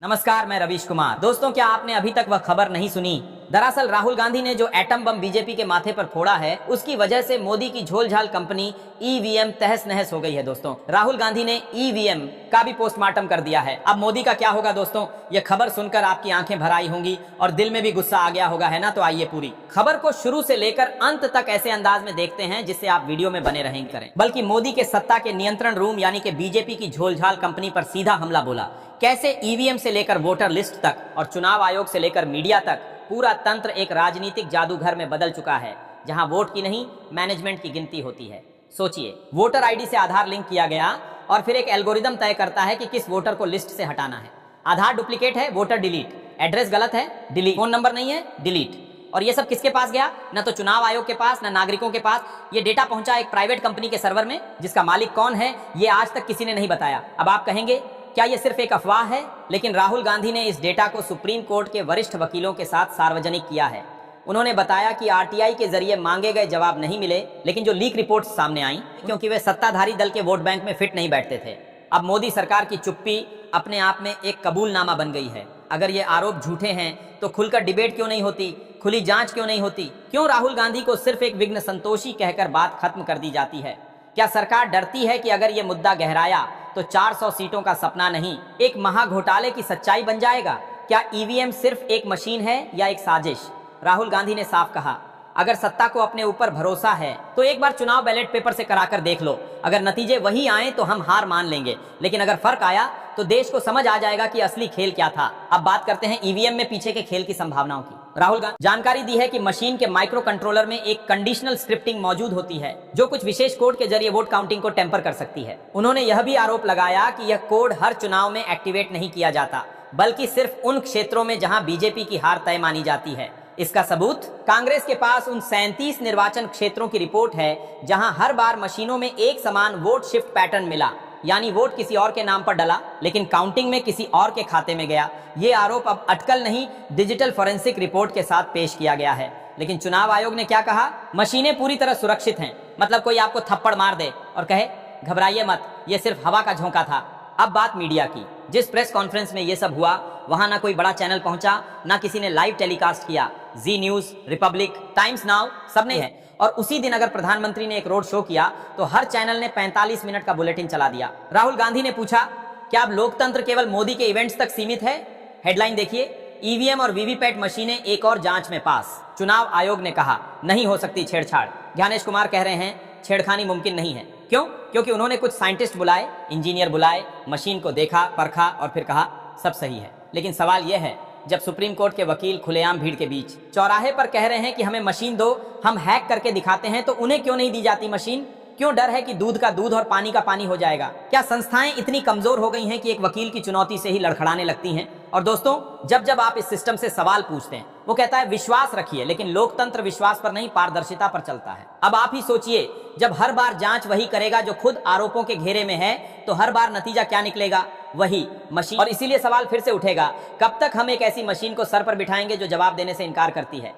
नमस्कार, मैं रवीश कुमार। दोस्तों, क्या आपने अभी तक वह खबर नहीं सुनी? दरअसल राहुल गांधी ने जो एटम बम बीजेपी के माथे पर फोड़ा है, उसकी वजह से मोदी की झोलझाल कंपनी ईवीएम तहस नहस हो गई है। दोस्तों, राहुल गांधी ने ईवीएम का भी पोस्टमार्टम कर दिया है। अब मोदी का क्या होगा? दोस्तों, ये खबर सुनकर आपकी आंखें भर आई होंगी और दिल में भी गुस्सा आ गया होगा, है ना? तो आइए पूरी खबर को शुरू से लेकर अंत तक ऐसे अंदाज में देखते हैं जिससे आप वीडियो में बने रहें करें। बल्कि मोदी के सत्ता के नियंत्रण रूम यानी कि बीजेपी की झोलझाल कंपनी पर सीधा हमला बोला। कैसे ईवीएम से लेकर वोटर लिस्ट तक और चुनाव आयोग से लेकर मीडिया तक पूरा तंत्र एक राजनीतिक जादूघर में बदल चुका है, जहां वोट की नहीं मैनेजमेंट की गिनती होती है। सोचिए, वोटर आईडी से आधार लिंक किया गया और फिर एक एल्गोरिदम तय करता है कि किस वोटर को लिस्ट से हटाना है। आधार डुप्लीकेट है, वोटर डिलीट, एड्रेस गलत है, डिलीट, फोन नंबर नहीं है, डिलीट। और ये सब किसके पास गया? न तो चुनाव आयोग के पास, न नागरिकों के पास। ये डेटा पहुंचा एक प्राइवेट कंपनी के सर्वर में, जिसका मालिक कौन है ये आज तक किसी ने नहीं बताया। अब आप कहेंगे क्या ये सिर्फ एक अफवाह है? लेकिन राहुल गांधी ने इस डेटा को सुप्रीम कोर्ट के वरिष्ठ वकीलों के साथ सार्वजनिक किया है। उन्होंने बताया कि आरटीआई के जरिए मांगे गए जवाब नहीं मिले, लेकिन जो लीक रिपोर्ट्स सामने आई, क्योंकि वे सत्ताधारी दल के वोट बैंक में फिट नहीं बैठते थे। अब मोदी सरकार की चुप्पी अपने आप में एक कबूलनामा बन गई है। अगर ये आरोप झूठे हैं तो खुलकर डिबेट क्यों नहीं होती, खुली जांच क्यों नहीं होती? क्यों राहुल गांधी को सिर्फ एक विघ्न संतोषी कहकर बात खत्म कर दी जाती है? क्या सरकार डरती है कि अगर ये मुद्दा गहराया तो 400 सीटों का सपना नहीं, एक महाघोटाले की सच्चाई बन जाएगा? क्या ईवीएम सिर्फ एक मशीन है या एक साजिश? राहुल गांधी ने साफ कहा, अगर सत्ता को अपने ऊपर भरोसा है तो एक बार चुनाव बैलेट पेपर से कराकर देख लो। अगर नतीजे वही आए तो हम हार मान लेंगे, लेकिन अगर फर्क आया तो देश को समझ आ जाएगा कि असली खेल क्या था। अब बात करते हैं ईवीएम में पीछे के खेल की संभावनाओं की। राहुल गांधी जानकारी दी है कि मशीन के माइक्रो कंट्रोलर में एक कंडीशनल स्क्रिप्टिंग मौजूद होती है, जो कुछ विशेष कोड के जरिए वोट काउंटिंग को टेम्पर कर सकती है। उन्होंने यह भी आरोप लगाया कि यह कोड हर चुनाव में एक्टिवेट नहीं किया जाता, बल्कि सिर्फ उन क्षेत्रों में जहां बीजेपी की हार तय मानी जाती है। इसका सबूत कांग्रेस के पास उन 37 निर्वाचन क्षेत्रों की रिपोर्ट है जहां हर बार मशीनों में एक समान वोट शिफ्ट पैटर्न मिला, यानी वोट किसी और के नाम पर डला लेकिन काउंटिंग में किसी और के खाते में गया। ये आरोप अब अटकल नहीं, डिजिटल फोरेंसिक रिपोर्ट के साथ पेश किया गया है। लेकिन चुनाव आयोग ने क्या कहा? मशीनें पूरी तरह सुरक्षित हैं। मतलब कोई आपको थप्पड़ मार दे और कहे घबराइए मत, ये सिर्फ हवा का झोंका था। अब बात मीडिया की। जिस प्रेस कॉन्फ्रेंस में ये सब हुआ, वहां ना कोई बड़ा चैनल पहुंचा, ना किसी ने लाइव टेलीकास्ट किया। जी न्यूज, रिपब्लिक, टाइम्स नाउ सबने है। और उसी दिन अगर प्रधानमंत्री ने एक रोड शो किया तो हर चैनल ने 45 मिनट का बुलेटिन चला दिया। राहुल गांधी ने पूछा, क्या अब लोकतंत्र केवल मोदी के इवेंट्स तक सीमित है? हेडलाइन देखिए, ईवीएम और वीवीपैट मशीनें एक और जांच में पास। चुनाव आयोग ने कहा नहीं हो सकती छेड़छाड़। ज्ञानेश कुमार कह रहे हैं छेड़खानी मुमकिन नहीं है। क्यों? क्योंकि उन्होंने कुछ साइंटिस्ट बुलाए, इंजीनियर बुलाए, मशीन को देखा, परखा और फिर कहा सब सही है। लेकिन सवाल यह है, जब सुप्रीम कोर्ट के वकील खुलेआम भीड़ के बीच चौराहे पर कह रहे हैं कि हमें मशीन दो, हम हैक करके दिखाते हैं, तो उन्हें क्यों नहीं दी जाती मशीन? क्यों डर है कि दूध का दूध और पानी का पानी हो जाएगा? क्या संस्थाएं इतनी कमजोर हो गई हैं कि एक वकील की चुनौती से ही लड़खड़ाने लगती हैं? और दोस्तों, जब जब आप इस सिस्टम से सवाल पूछते हैं, वो कहता है विश्वास रखिए, लेकिन लोकतंत्र विश्वास पर नहीं पारदर्शिता पर चलता है। अब आप ही सोचिए, जब हर बार जांच वही करेगा जो खुद आरोपों के घेरे में है, तो हर बार नतीजा क्या निकलेगा? वही मशीन। और इसीलिए सवाल फिर से उठेगा, कब तक हम एक ऐसी मशीन को सर पर बिठाएंगे जो जवाब देने से इनकार करती है?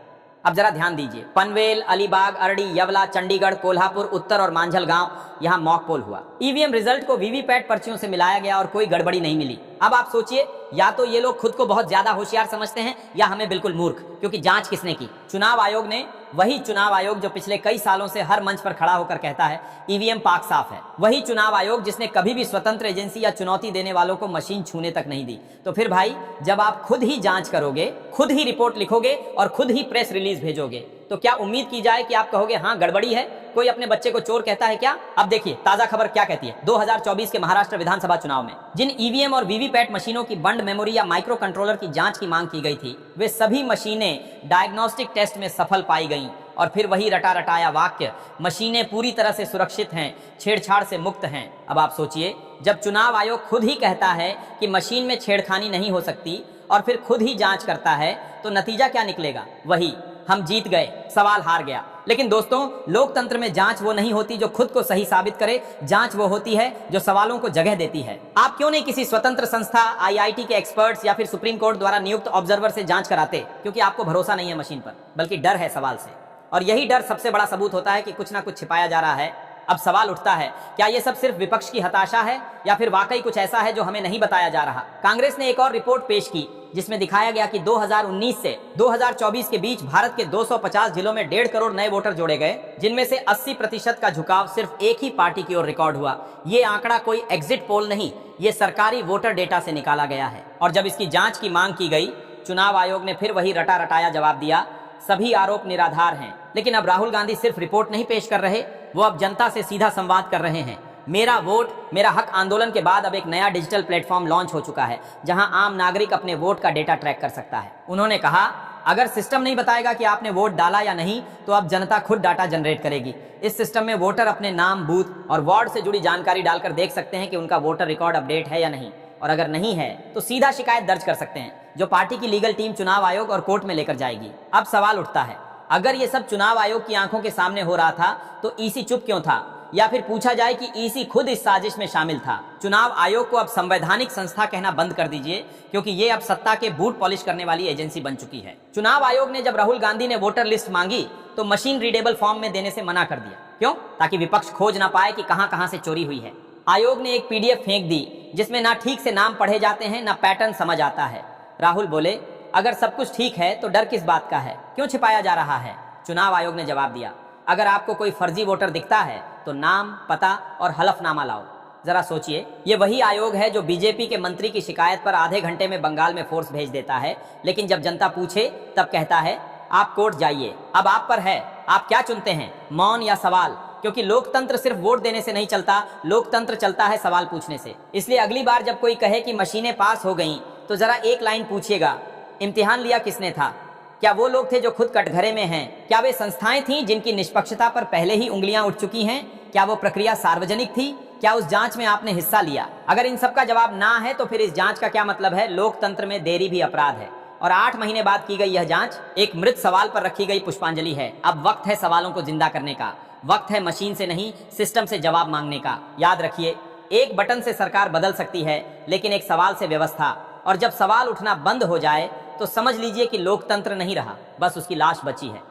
अब जरा ध्यान दीजिए, पनवेल, अलीबाग, अरडी, यवला, चंडीगढ़, कोल्हापुर, उत्तर और मांझल गांव, यहां मॉक पोल हुआ। ईवीएम रिजल्ट को वीवीपैट पर्चियों से मिलाया गया और कोई गड़बड़ी नहीं मिली। अब आप सोचिए, या तो ये लोग खुद को बहुत ज्यादा होशियार समझते हैं या हमें बिल्कुल मूर्ख, क्योंकि जांच किसने की? चुनाव आयोग ने। वही चुनाव आयोग जो पिछले कई सालों से हर मंच पर खड़ा होकर कहता है ईवीएम पाक साफ है। वही चुनाव आयोग जिसने कभी भी स्वतंत्र एजेंसी या चुनौती देने वालों को मशीन छूने तक नहीं दी। तो फिर भाई, जब आप खुद ही जांच करोगे, खुद ही रिपोर्ट लिखोगे और खुद ही प्रेस रिलीज भेजोगे, तो क्या उम्मीद की जाए कि आप कहोगे हाँ गड़बड़ी है? कोई अपने बच्चे को चोर कहता है क्या? अब देखिए ताजा खबर क्या कहती है। 2024 के महाराष्ट्र विधानसभा चुनाव में जिन ईवीएम और वीवीपैट मशीनों की बंड मेमोरी या माइक्रो कंट्रोलर की जांच की मांग की गई थी, वे सभी मशीनें डायग्नोस्टिक टेस्ट में सफल पाई गईं। और फिर वही रटा रटाया वाक्य, मशीनें पूरी तरह से सुरक्षित हैं, छेड़छाड़ से मुक्त हैं। अब आप सोचिए, जब चुनाव आयोग खुद ही कहता है कि मशीन में छेड़खानी नहीं हो सकती और फिर खुद ही जांच करता है, तो नतीजा क्या निकलेगा? वही, हम जीत गए, सवाल हार गया। लेकिन दोस्तों, लोकतंत्र में जांच वो नहीं होती जो खुद को सही साबित करे, जांच वो होती है जो सवालों को जगह देती है। आप क्यों नहीं किसी स्वतंत्र संस्था, आईआईटी के एक्सपर्ट्स या फिर सुप्रीम कोर्ट द्वारा नियुक्त ऑब्जर्वर से जांच कराते? क्योंकि आपको भरोसा नहीं है मशीन पर, बल्कि डर है सवाल से। और यही डर सबसे बड़ा सबूत होता है कि कुछ ना कुछ छिपाया जा रहा है अब सवाल उठता है, क्या ये सब सिर्फ विपक्ष की हताशा है या फिर वाकई कुछ ऐसा है जो हमें नहीं बताया जा रहा। कांग्रेस ने एक और रिपोर्ट पेश की जिसमें दिखाया गया कि 2019 से 2024 के बीच भारत के 250 जिलों में 1.5 करोड़ नए वोटर जोड़े गए, जिनमें से 80% का झुकाव सिर्फ एक ही पार्टी की ओर रिकॉर्ड हुआ। ये आंकड़ा कोई एग्जिट पोल नहीं, ये सरकारी वोटर डेटा से निकाला गया है। और जब इसकी जांच की मांग की गई, चुनाव आयोग ने फिर वही रटा रटाया जवाब दिया, सभी आरोप निराधार हैं। लेकिन अब राहुल गांधी सिर्फ रिपोर्ट नहीं पेश कर रहे, वो अब जनता से सीधा संवाद कर रहे हैं। मेरा वोट मेरा हक आंदोलन के बाद अब एक नया डिजिटल प्लेटफॉर्म लॉन्च हो चुका है, जहां आम नागरिक अपने वोट का डेटा ट्रैक कर सकता है। उन्होंने कहा, अगर सिस्टम नहीं बताएगा कि आपने वोट डाला या नहीं, तो अब जनता खुद डाटा जनरेट करेगी। इस सिस्टम में वोटर अपने नाम, बूथ और वार्ड से जुड़ी जानकारी डालकर देख सकते हैं कि उनका वोटर रिकॉर्ड अपडेट है या नहीं, और अगर नहीं है तो सीधा शिकायत दर्ज कर सकते हैं, जो पार्टी की लीगल टीम चुनाव आयोग और कोर्ट में लेकर जाएगी। अब सवाल उठता है, अगर ये सब चुनाव आयोग की आंखों के सामने हो रहा था तो ईसी चुप क्यों था? या फिर पूछा जाए कि ईसी खुद इस साजिश में शामिल था। चुनाव आयोग को अब संवैधानिक संस्था कहना बंद कर दीजिए, क्योंकि ये अब सत्ता के बूट पॉलिश करने वाली एजेंसी बन चुकी है। चुनाव आयोग ने जब राहुल गांधी ने वोटर लिस्ट मांगी तो मशीन रीडेबल फॉर्म में देने से मना कर दिया। क्यों? ताकि विपक्ष खोज ना पाए कि कहां कहां से चोरी हुई है। आयोग ने एक पीडीएफ फेंक दी जिसमें ना ठीक से नाम पढ़े जाते हैं, ना पैटर्न समझ आता है। राहुल बोले, अगर सब कुछ ठीक है तो डर किस बात का है, क्यों छिपाया जा रहा है? चुनाव आयोग ने जवाब दिया, अगर आपको कोई फर्जी वोटर दिखता है तो नाम, पता और हलफनामा लाओ। जरा सोचिए, ये वही आयोग है जो बीजेपी के मंत्री की शिकायत पर आधे घंटे में बंगाल में फोर्स भेज देता है, लेकिन जब जनता पूछे तब कहता है आप कोर्ट जाइए। अब आप पर है, आप क्या चुनते हैं, मौन या सवाल? क्योंकि लोकतंत्र सिर्फ वोट देने से नहीं चलता, लोकतंत्र चलता है सवाल पूछने से। इसलिए अगली बार जब कोई कहे कि मशीनें पास हो गईं, तो जरा एक लाइन पूछिएगा, इम्तिहान लिया किसने था? क्या वो लोग थे जो खुद कटघरे में हैं? क्या वे संस्थाएं थीं जिनकी निष्पक्षता पर पहले ही उंगलियां उठ चुकी हैं? क्या वो प्रक्रिया सार्वजनिक थी? क्या उस जांच में आपने हिस्सा लिया? अगर इन सब का जवाब ना है तो फिर इस जांच का क्या मतलब है? लोकतंत्र में देरी भी अपराध है। और 8 महीने बाद की गई यह जांच एक मृत सवाल पर रखी गई पुष्पांजलि है। अब वक्त है सवालों को जिंदा करने का, वक्त है मशीन से नहीं सिस्टम से जवाब मांगने का। याद रखिए, एक बटन से सरकार बदल सकती है, लेकिन एक सवाल से व्यवस्था। और जब सवाल उठना बंद हो जाए तो समझ लीजिए कि लोकतंत्र नहीं रहा, बस उसकी लाश बची है।